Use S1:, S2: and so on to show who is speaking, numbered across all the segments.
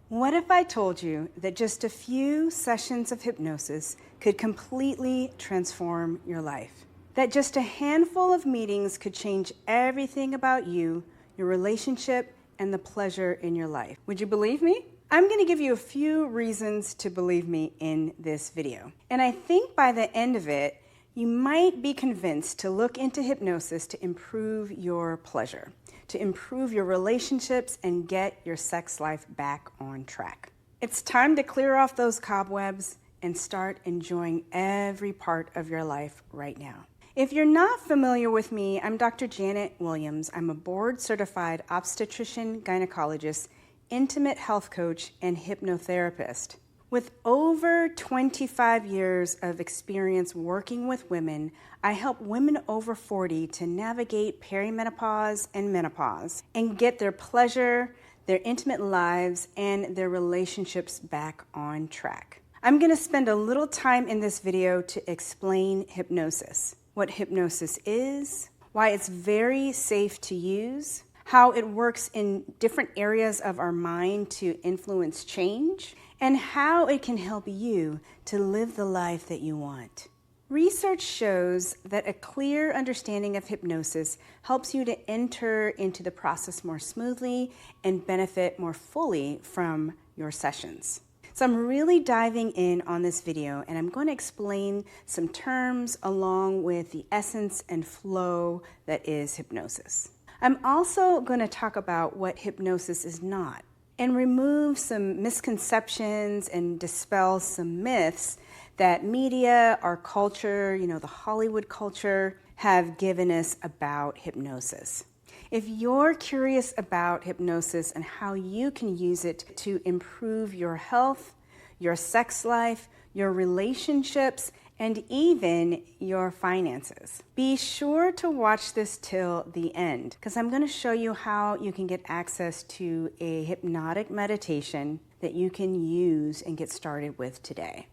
S1: What if I told you that just a few sessions of hypnosis could completely transform your life? That just a handful of meetings could change everything about you, your relationship, and the pleasure in your life? Would you believe me? I'm going to give you a few reasons to believe me in this video. And I think by the end of it, you might be convinced to look into hypnosis to improve your pleasure, to improve your relationships and get your sex life back on track. It's time to clear off those cobwebs and start enjoying every part of your life right now. If you're not familiar with me, I'm Dr. Janet Williams. I'm a board-certified obstetrician, gynecologist, intimate health coach, and hypnotherapist. With over 25 years of experience working with women, I help women over 40 to navigate perimenopause and menopause and get their pleasure, their intimate lives, and their relationships back on track. I'm going to spend a little time in this video to explain hypnosis, what hypnosis is, why it's very safe to use, how it works in different areas of our mind to influence change, and how it can help you to live the life that you want. Research shows that a clear understanding of hypnosis helps you to enter into the process more smoothly and benefit more fully from your sessions. So I'm really diving in on this video, and I'm going to explain some terms along with the essence and flow that is hypnosis. I'm also going to talk about what hypnosis is not and remove some misconceptions and dispel some myths that media, our culture, the Hollywood culture, have given us about hypnosis. If you're curious about hypnosis and how you can use it to improve your health, your sex life, your relationships, and even your finances, be sure to watch this till the end, because I'm going to show you how you can get access to a hypnotic meditation that you can use and get started with today.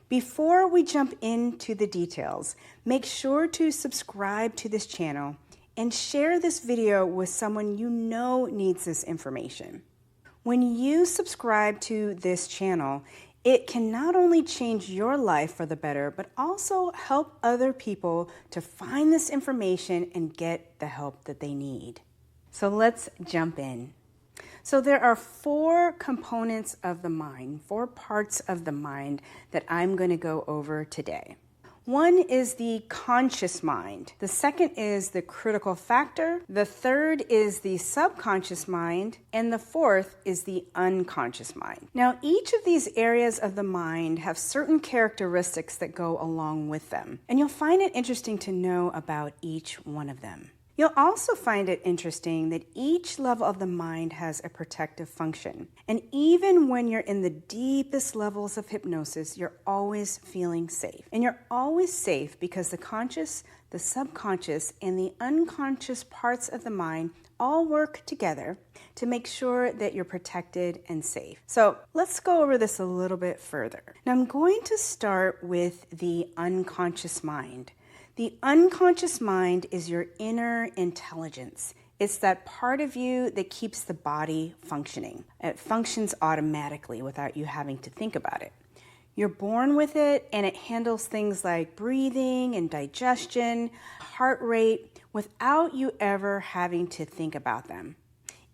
S1: Before we jump into the details, make sure to subscribe to this channel and share this video with someone you know needs this information. When you subscribe to this channel, it can not only change your life for the better, but also help other people to find this information and get the help that they need. So let's jump in. So there are four components of the mind, four parts of the mind that I'm going to go over today. One is the conscious mind. The second is the critical factor. The third is the subconscious mind. And the fourth is the unconscious mind. Now, each of these areas of the mind have certain characteristics that go along with them. And you'll find it interesting to know about each one of them. You'll also find it interesting that each level of the mind has a protective function. And even when you're in the deepest levels of hypnosis, you're always feeling safe. And you're always safe because the conscious, the subconscious, and the unconscious parts of the mind all work together to make sure that you're protected and safe. So let's go over this a little bit further. Now I'm going to start with the unconscious mind. The unconscious mind is your inner intelligence. It's that part of you that keeps the body functioning. It functions automatically without you having to think about it. You're born with it, and it handles things like breathing and digestion, heart rate, without you ever having to think about them.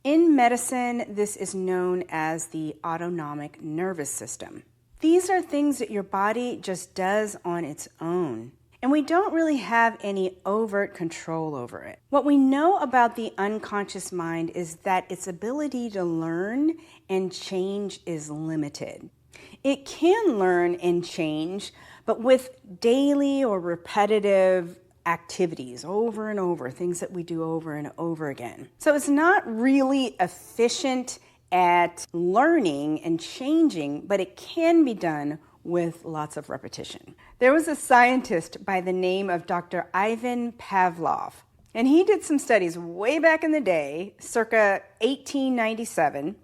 S1: In medicine, this is known as the autonomic nervous system. These are things that your body just does on its own. And we don't really have any overt control over it. What we know about the unconscious mind is that its ability to learn and change is limited. It can learn and change, but with daily or repetitive activities over and over, things that we do over and over again. So it's not really efficient at learning and changing, but it can be done with lots of repetition. There was a scientist by the name of Dr. Ivan Pavlov, and he did some studies way back in the day, circa 1897,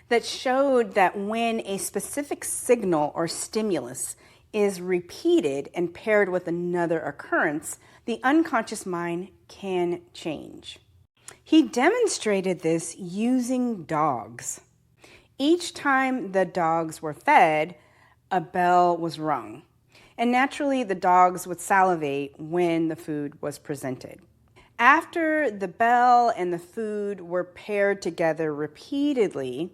S1: that showed that when a specific signal or stimulus is repeated and paired with another occurrence, the unconscious mind can change. He demonstrated this using dogs. Each time the dogs were fed, a bell was rung. And naturally, the dogs would salivate when the food was presented. After the bell and the food were paired together repeatedly,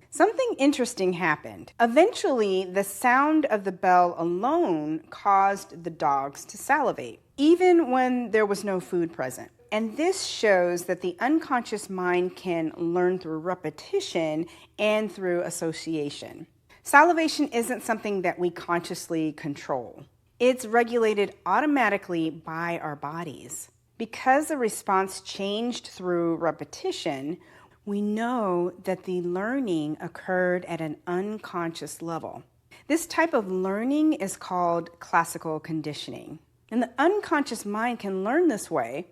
S1: something interesting happened. Eventually, the sound of the bell alone caused the dogs to salivate, even when there was no food present. And this shows that the unconscious mind can learn through repetition and through association. Salivation isn't something that we consciously control. It's regulated automatically by our bodies. Because the response changed through repetition, we know that the learning occurred at an unconscious level. This type of learning is called classical conditioning. And the unconscious mind can learn this way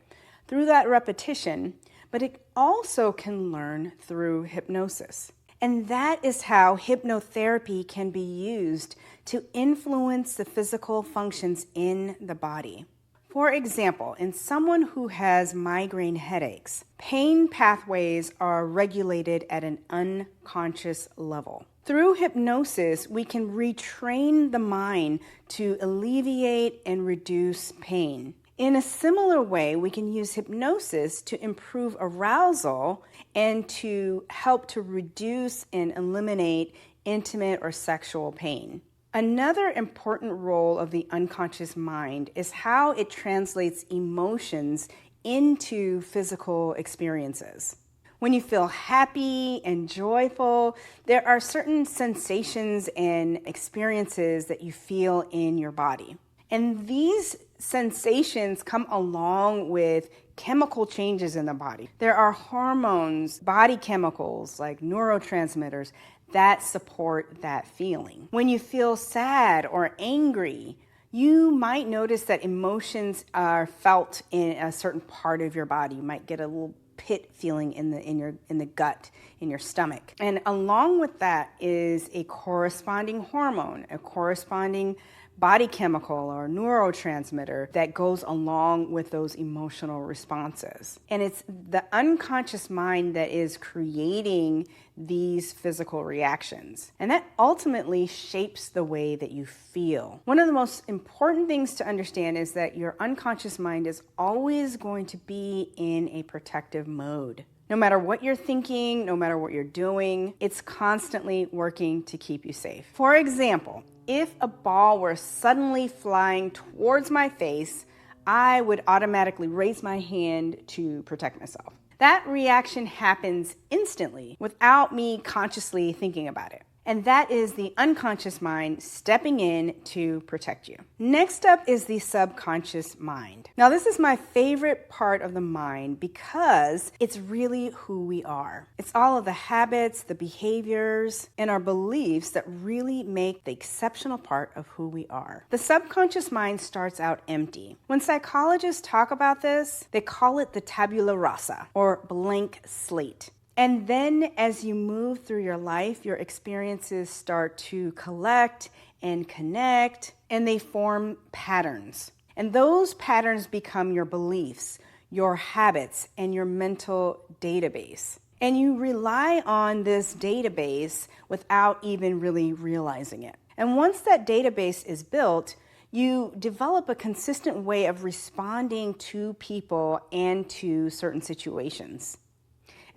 S1: through that repetition, but it also can learn through hypnosis. And that is how hypnotherapy can be used to influence the physical functions in the body. For example, in someone who has migraine headaches, pain pathways are regulated at an unconscious level. Through hypnosis, we can retrain the mind to alleviate and reduce pain. In a similar way, we can use hypnosis to improve arousal and to help to reduce and eliminate intimate or sexual pain. Another important role of the unconscious mind is how it translates emotions into physical experiences. When you feel happy and joyful, there are certain sensations and experiences that you feel in your body. And these sensations come along with chemical changes in the body. There are hormones, body chemicals like neurotransmitters that support that feeling. When you feel sad or angry, you might notice that emotions are felt in a certain part of your body. You might get a little pit feeling in the gut, in your stomach. And along with that is a corresponding hormone, a corresponding body chemical or neurotransmitter that goes along with those emotional responses. And it's the unconscious mind that is creating these physical reactions. And that ultimately shapes the way that you feel. One of the most important things to understand is that your unconscious mind is always going to be in a protective mode. No matter what you're thinking, no matter what you're doing, it's constantly working to keep you safe. For example, if a ball were suddenly flying towards my face, I would automatically raise my hand to protect myself. That reaction happens instantly without me consciously thinking about it. And that is the unconscious mind stepping in to protect you. Next up is the subconscious mind. Now, this is my favorite part of the mind because it's really who we are. It's all of the habits, the behaviors, and our beliefs that really make the exceptional part of who we are. The subconscious mind starts out empty. When psychologists talk about this, they call it the tabula rasa, or blank slate. And then as you move through your life, your experiences start to collect and connect, and they form patterns. And those patterns become your beliefs, your habits, and your mental database. And you rely on this database without even really realizing it. And once that database is built, you develop a consistent way of responding to people and to certain situations.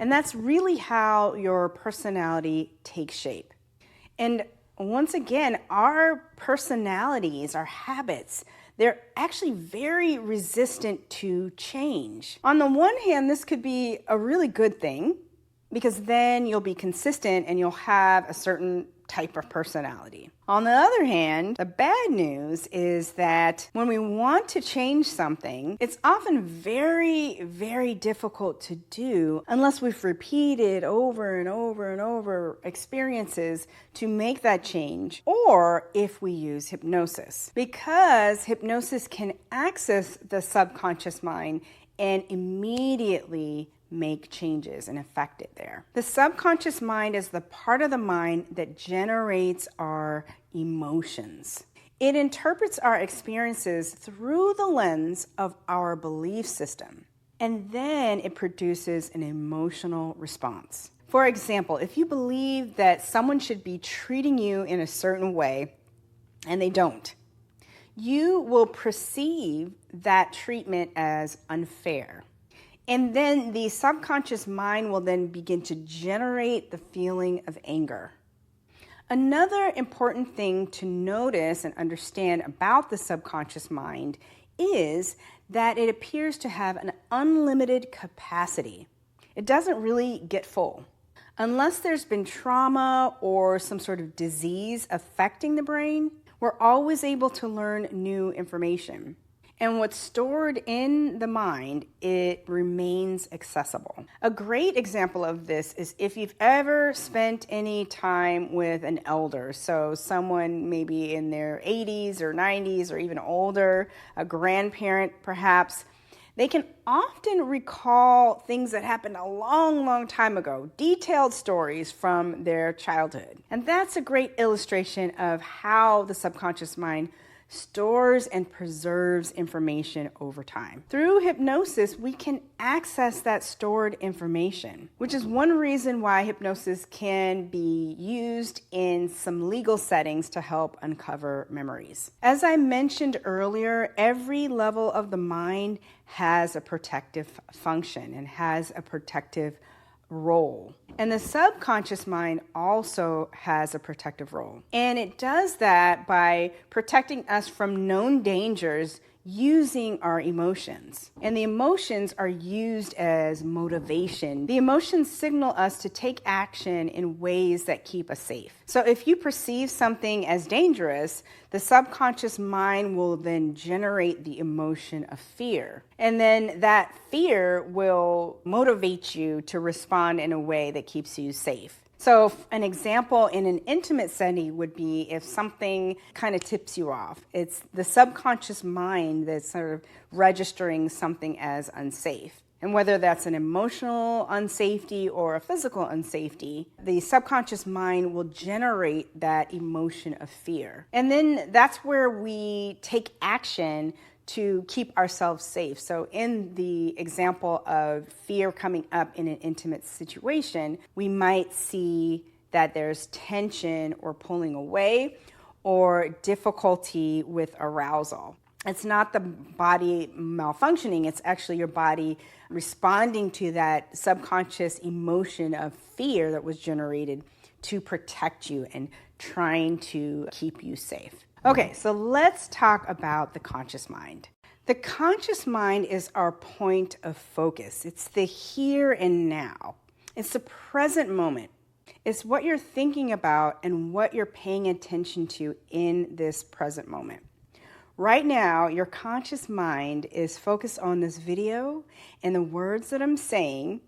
S1: And that's really how your personality takes shape. And once again, our personalities, our habits, they're actually very resistant to change. On the one hand, this could be a really good thing because then you'll be consistent and you'll have a certain type of personality. On the other hand, the bad news is that when we want to change something, it's often very, very difficult to do unless we've repeated over and over and over experiences to make that change, or if we use hypnosis. Because hypnosis can access the subconscious mind and immediately make changes and affect it there. The subconscious mind is the part of the mind that generates our emotions. It interprets our experiences through the lens of our belief system, and then it produces an emotional response. For example, if you believe that someone should be treating you in a certain way and they don't, you will perceive that treatment as unfair. And then the subconscious mind will then begin to generate the feeling of anger. Another important thing to notice and understand about the subconscious mind is that it appears to have an unlimited capacity. It doesn't really get full. Unless there's been trauma or some sort of disease affecting the brain, we're always able to learn new information. And what's stored in the mind, it remains accessible. A great example of this is if you've ever spent any time with an elder, so someone maybe in their 80s or 90s or even older, a grandparent perhaps, they can often recall things that happened a long, long time ago, detailed stories from their childhood. And that's a great illustration of how the subconscious mind stores and preserves information over time. Through hypnosis, we can access that stored information, which is one reason why hypnosis can be used in some legal settings to help uncover memories. As I mentioned earlier, every level of the mind has a protective function and has a protective role. And the subconscious mind also has a protective role. And it does that by protecting us from known dangers using our emotions. And the emotions are used as motivation. The emotions signal us to take action in ways that keep us safe. So if you perceive something as dangerous, the subconscious mind will then generate the emotion of fear. And then that fear will motivate you to respond in a way that keeps you safe. So an example in an intimate setting would be if something kind of tips you off. It's the subconscious mind that's sort of registering something as unsafe. And whether that's an emotional unsafety or a physical unsafety, the subconscious mind will generate that emotion of fear. And then that's where we take action to keep ourselves safe. So in the example of fear coming up in an intimate situation, we might see that there's tension or pulling away or difficulty with arousal. It's not the body malfunctioning, it's actually your body responding to that subconscious emotion of fear that was generated to protect you and trying to keep you safe. Okay, so let's talk about the conscious mind. The conscious mind is our point of focus. It's the here and now. It's the present moment. It's what you're thinking about and what you're paying attention to in this present moment. Right now, your conscious mind is focused on this video and the words that I'm saying.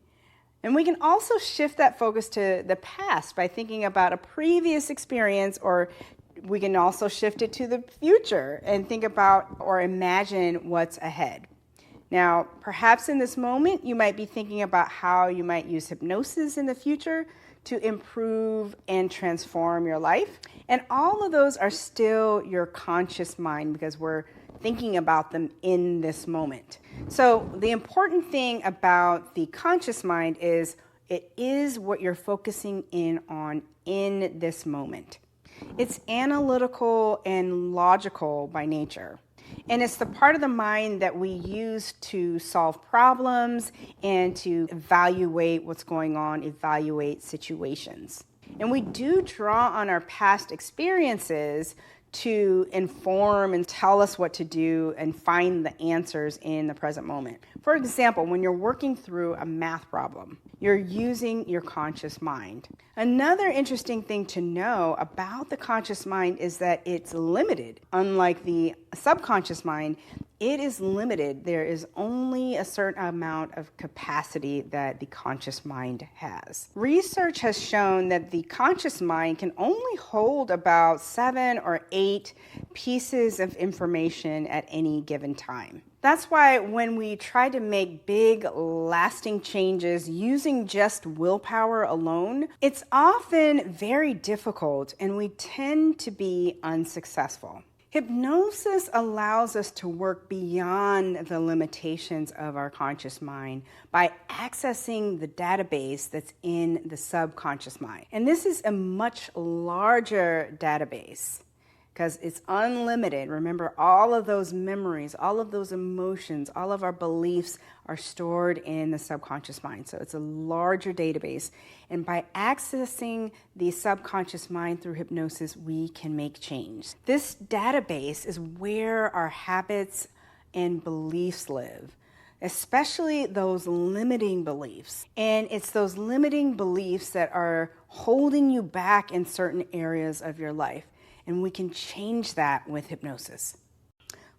S1: And we can also shift that focus to the past by thinking about a previous experience, or we can also shift it to the future and think about or imagine what's ahead. Now, perhaps in this moment, you might be thinking about how you might use hypnosis in the future to improve and transform your life. And all of those are still your conscious mind because we're thinking about them in this moment. So the important thing about the conscious mind is it is what you're focusing in on in this moment. It's analytical and logical by nature. And it's the part of the mind that we use to solve problems and to evaluate what's going on, evaluate situations. And we do draw on our past experiences to inform and tell us what to do and find the answers in the present moment. For example, when you're working through a math problem, you're using your conscious mind. Another interesting thing to know about the conscious mind is that it's limited. Unlike the subconscious mind, it is limited. There is only a certain amount of capacity that the conscious mind has. Research has shown that the conscious mind can only hold about 7 or 8 pieces of information at any given time. That's why when we try to make big, lasting changes using just willpower alone, it's often very difficult and we tend to be unsuccessful. Hypnosis allows us to work beyond the limitations of our conscious mind by accessing the database that's in the subconscious mind. And this is a much larger database because it's unlimited. Remember, all of those memories, all of those emotions, all of our beliefs are stored in the subconscious mind. So it's a larger database. And by accessing the subconscious mind through hypnosis, we can make change. This database is where our habits and beliefs live, especially those limiting beliefs. And it's those limiting beliefs that are holding you back in certain areas of your life. And we can change that with hypnosis.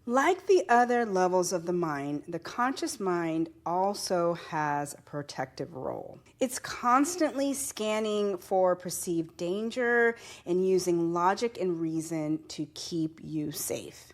S1: Like the other levels of the mind, the conscious mind also has a protective role. It's constantly scanning for perceived danger and using logic and reason to keep you safe.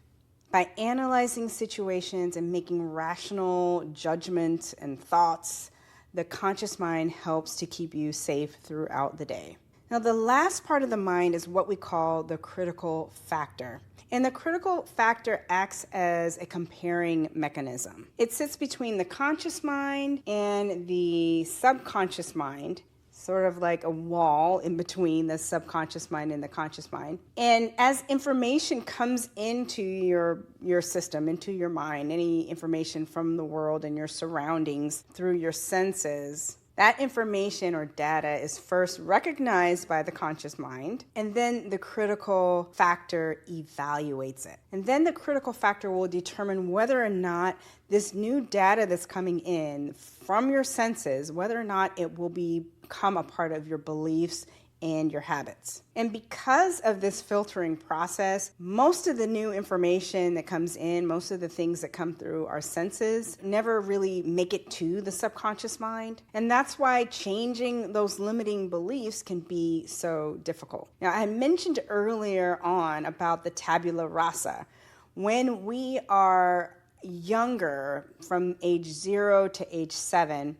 S1: By analyzing situations and making rational judgments and thoughts, the conscious mind helps to keep you safe throughout the day. Now, the last part of the mind is what we call the critical factor. And the critical factor acts as a comparing mechanism. It sits between the conscious mind and the subconscious mind, sort of like a wall in between the subconscious mind and the conscious mind. And as information comes into your system, into your mind, any information from the world and your surroundings through your senses, that information or data is first recognized by the conscious mind, and then the critical factor evaluates it. And then the critical factor will determine whether or not this new data that's coming in from your senses, whether or not it will become a part of your beliefs and your habits. And because of this filtering process, most of the new information that comes in, most of the things that come through our senses never really make it to the subconscious mind. And that's why changing those limiting beliefs can be so difficult. Now, I mentioned earlier on about the tabula rasa. When we are younger, from age 0 to age 7,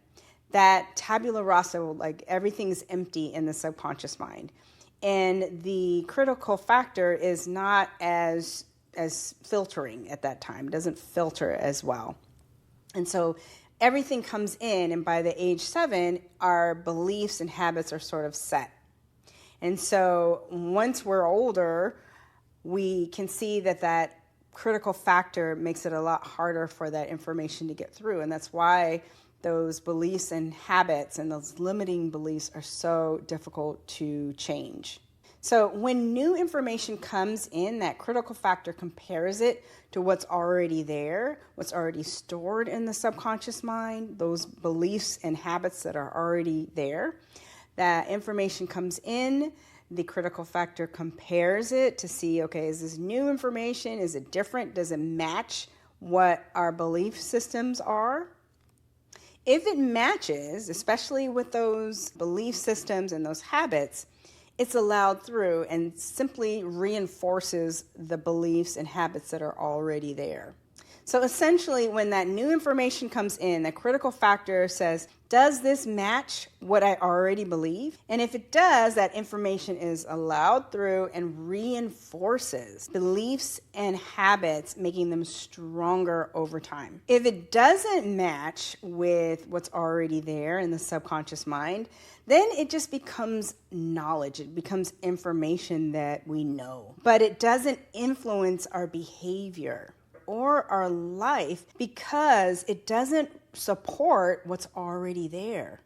S1: that tabula rasa, like everything's empty in the subconscious mind. And the critical factor is not as filtering at that time, doesn't filter as well. And so everything comes in, and by the age 7, our beliefs and habits are sort of set. And so once we're older, we can see that critical factor makes it a lot harder for that information to get through. And that's why those beliefs and habits and those limiting beliefs are so difficult to change. So when new information comes in, that critical factor compares it to what's already there, what's already stored in the subconscious mind, those beliefs and habits that are already there. That information comes in, the critical factor compares it to see, okay, is this new information? Is it different? Does it match what our belief systems are? If it matches, especially with those belief systems and those habits, it's allowed through and simply reinforces the beliefs and habits that are already there. So essentially, when that new information comes in, the critical factor says, does this match what I already believe? And if it does, that information is allowed through and reinforces beliefs and habits, making them stronger over time. If it doesn't match with what's already there in the subconscious mind, then it just becomes knowledge. It becomes information that we know. But it doesn't influence our behavior or our life because it doesn't support what's already there.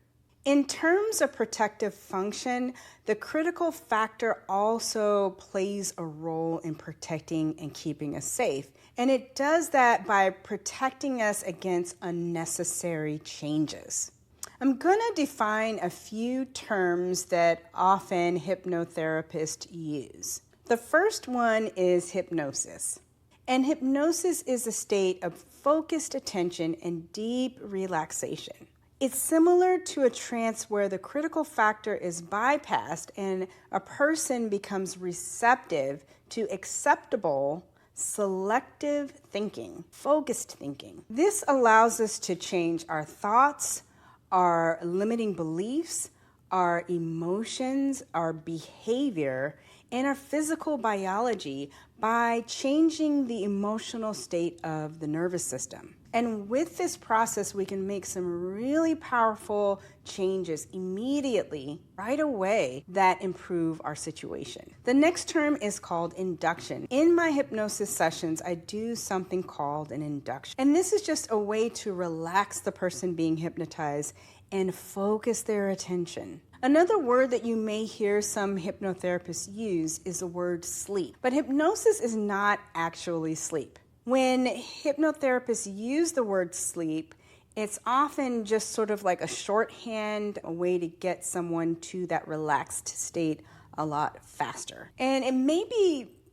S1: In terms of protective function, the critical factor also plays a role in protecting and keeping us safe. And it does that by protecting us against unnecessary changes. I'm going to define a few terms that often hypnotherapists use. The first one is hypnosis. And hypnosis is a state of focused attention and deep relaxation. It's similar to a trance where the critical factor is bypassed and a person becomes receptive to acceptable, selective thinking, focused thinking. This allows us to change our thoughts, our limiting beliefs, our emotions, our behavior, and our physical biology by changing the emotional state of the nervous system. And with this process, we can make some really powerful changes immediately, right away, that improve our situation. The next term is called induction. In my hypnosis sessions, I do something called an induction. And this is just a way to relax the person being hypnotized and focus their attention. Another word that you may hear some hypnotherapists use is the word sleep. But hypnosis is not actually sleep. When hypnotherapists use the word sleep, it's often just sort of like a shorthand, a way to get someone to that relaxed state a lot faster. And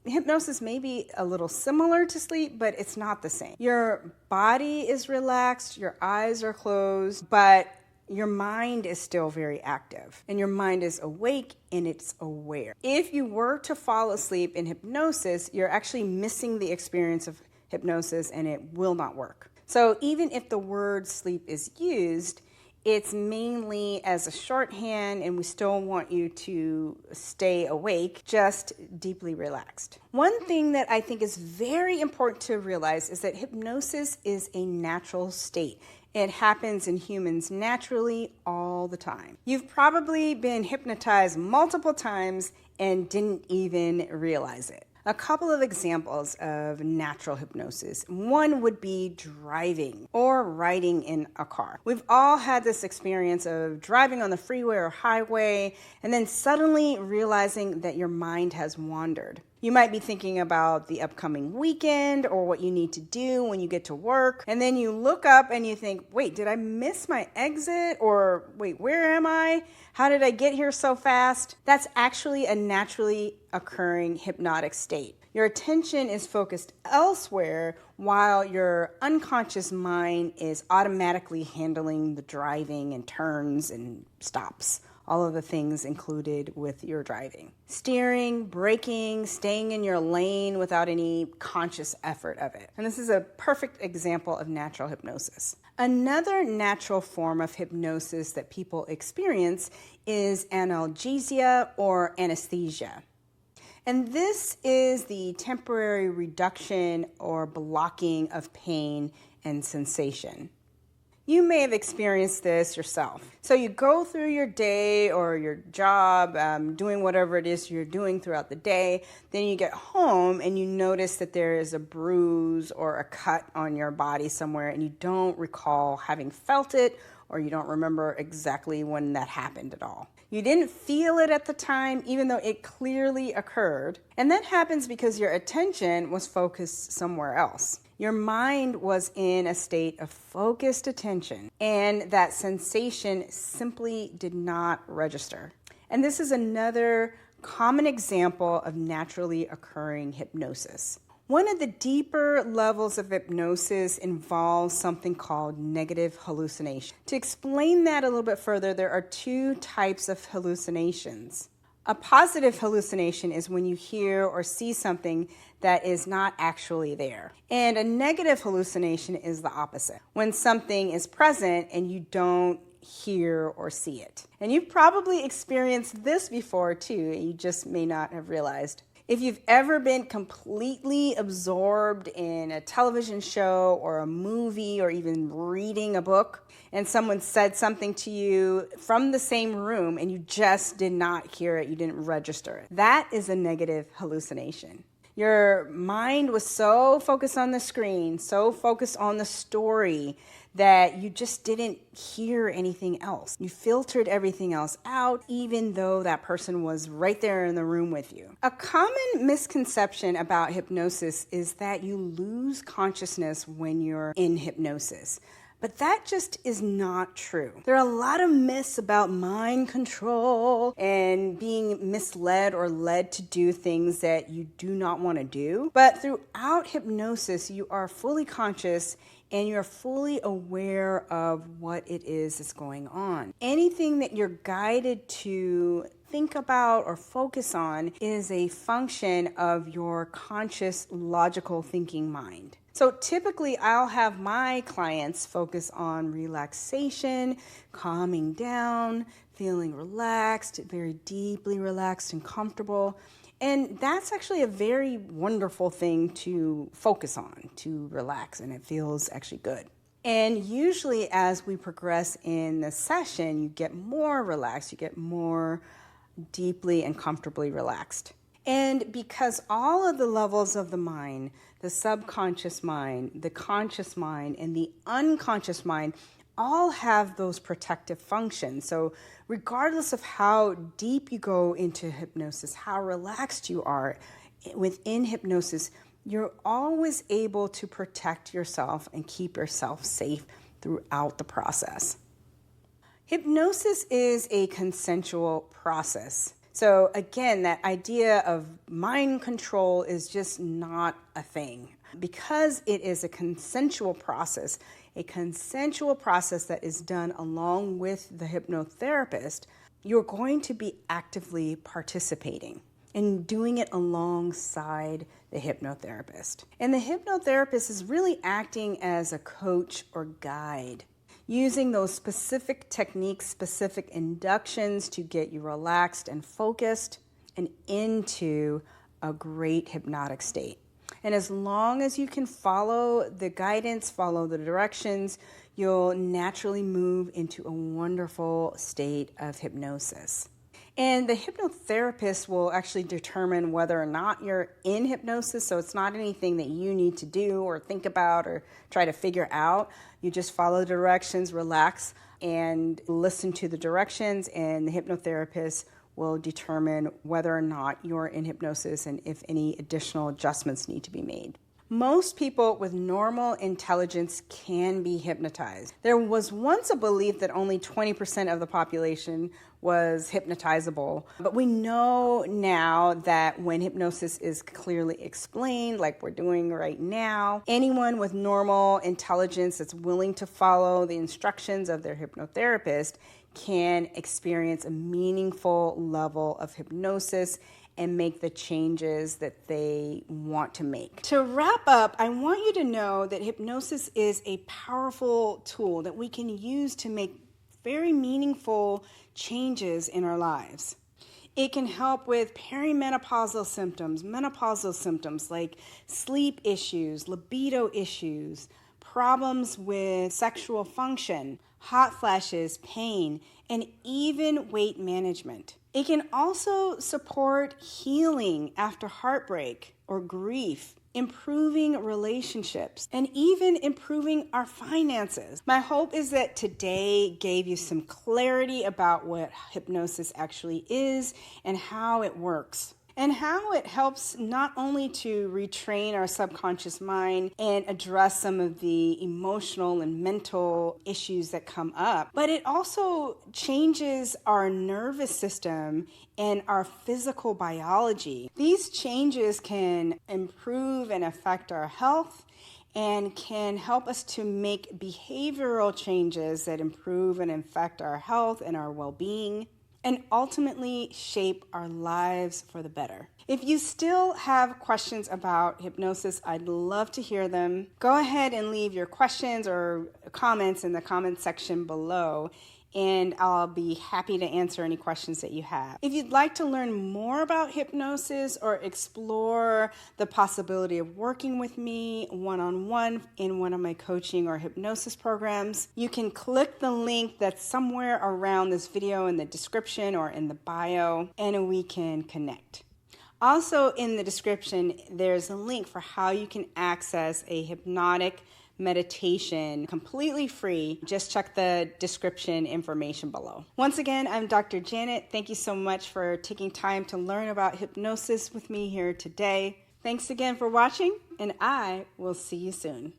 S1: hypnosis may be a little similar to sleep, but it's not the same. Your body is relaxed, your eyes are closed, but your mind is still very active, and your mind is awake and it's aware. If you were to fall asleep in hypnosis, you're actually missing the experience of hypnosis and it will not work. So even if the word sleep is used, it's mainly as a shorthand, and we still want you to stay awake, just deeply relaxed. One thing that I think is very important to realize is that hypnosis is a natural state. It happens in humans naturally all the time. You've probably been hypnotized multiple times and didn't even realize it. A couple of examples of natural hypnosis. One would be driving or riding in a car. We've all had this experience of driving on the freeway or highway and then suddenly realizing that your mind has wandered. You might be thinking about the upcoming weekend or what you need to do when you get to work. And then you look up and you think, wait, did I miss my exit? Or wait, where am I? How did I get here so fast? That's actually a naturally occurring hypnotic state. Your attention is focused elsewhere while your unconscious mind is automatically handling the driving and turns and stops. All of the things included with your driving. Steering, braking, staying in your lane without any conscious effort of it. And this is a perfect example of natural hypnosis. Another natural form of hypnosis that people experience is analgesia or anesthesia. And this is the temporary reduction or blocking of pain and sensation. You may have experienced this yourself. So you go through your day or your job, doing whatever it is you're doing throughout the day. Then you get home and you notice that there is a bruise or a cut on your body somewhere and you don't recall having felt it, or you don't remember exactly when that happened at all. You didn't feel it at the time, even though it clearly occurred. And that happens because your attention was focused somewhere else. Your mind was in a state of focused attention, and that sensation simply did not register. And this is another common example of naturally occurring hypnosis. One of the deeper levels of hypnosis involves something called negative hallucination. To explain that a little bit further, there are two types of hallucinations. A positive hallucination is when you hear or see something that is not actually there. And a negative hallucination is the opposite, when something is present and you don't hear or see it. And you've probably experienced this before too, and you just may not have realized. If you've ever been completely absorbed in a television show or a movie or even reading a book, and someone said something to you from the same room and you just did not hear it, you didn't register it, that is a negative hallucination. Your mind was so focused on the screen, so focused on the story, that you just didn't hear anything else. You filtered everything else out, even though that person was right there in the room with you. A common misconception about hypnosis is that you lose consciousness when you're in hypnosis. But that just is not true. There are a lot of myths about mind control and being misled or led to do things that you do not want to do. But throughout hypnosis, you are fully conscious and you're fully aware of what it is that's going on. Anything that you're guided to think about or focus on is a function of your conscious, logical thinking mind. So typically, I'll have my clients focus on relaxation, calming down, feeling relaxed, very deeply relaxed and comfortable. And that's actually a very wonderful thing to focus on, to relax, and it feels actually good. And usually as we progress in the session, you get more relaxed, you get more deeply and comfortably relaxed. And because all of the levels of the mind, the subconscious mind, the conscious mind, and the unconscious mind all have those protective functions. So regardless of how deep you go into hypnosis, how relaxed you are within hypnosis, you're always able to protect yourself and keep yourself safe throughout the process. Hypnosis is a consensual process. So again, that idea of mind control is just not a thing. Because it is a consensual process that is done along with the hypnotherapist, you're going to be actively participating and doing it alongside the hypnotherapist. And the hypnotherapist is really acting as a coach or guide, using those specific techniques, specific inductions to get you relaxed and focused and into a great hypnotic state. And as long as you can follow the guidance, follow the directions, you'll naturally move into a wonderful state of hypnosis. And the hypnotherapist will actually determine whether or not you're in hypnosis, so it's not anything that you need to do or think about or try to figure out. You just follow the directions, relax, and listen to the directions, and the hypnotherapist will determine whether or not you're in hypnosis and if any additional adjustments need to be made. Most people with normal intelligence can be hypnotized. There was once a belief that only 20% of the population was hypnotizable, but we know now that when hypnosis is clearly explained, like we're doing right now, anyone with normal intelligence that's willing to follow the instructions of their hypnotherapist can experience a meaningful level of hypnosis and make the changes that they want to make. To wrap up, I want you to know that hypnosis is a powerful tool that we can use to make very meaningful changes in our lives. It can help with perimenopausal symptoms, menopausal symptoms like sleep issues, libido issues, problems with sexual function, hot flashes, pain, and even weight management. It can also support healing after heartbreak or grief, improving relationships, and even improving our finances. My hope is that today gave you some clarity about what hypnosis actually is and how it works, and how it helps not only to retrain our subconscious mind and address some of the emotional and mental issues that come up, but it also changes our nervous system and our physical biology. These changes can improve and affect our health and can help us to make behavioral changes that improve and affect our health and our well-being, and ultimately shape our lives for the better. If you still have questions about hypnosis, I'd love to hear them. Go ahead and leave your questions or comments in the comment section below, and I'll be happy to answer any questions that you have. If you'd like to learn more about hypnosis or explore the possibility of working with me one-on-one in one of my coaching or hypnosis programs, you can click the link that's somewhere around this video in the description or in the bio, and we can connect. Also in the description, there's a link for how you can access a hypnotic meditation completely free. Just check the description information below. Once again, I'm Dr. Janet. Thank you so much for taking time to learn about hypnosis with me here today. Thanks again for watching, and I will see you soon.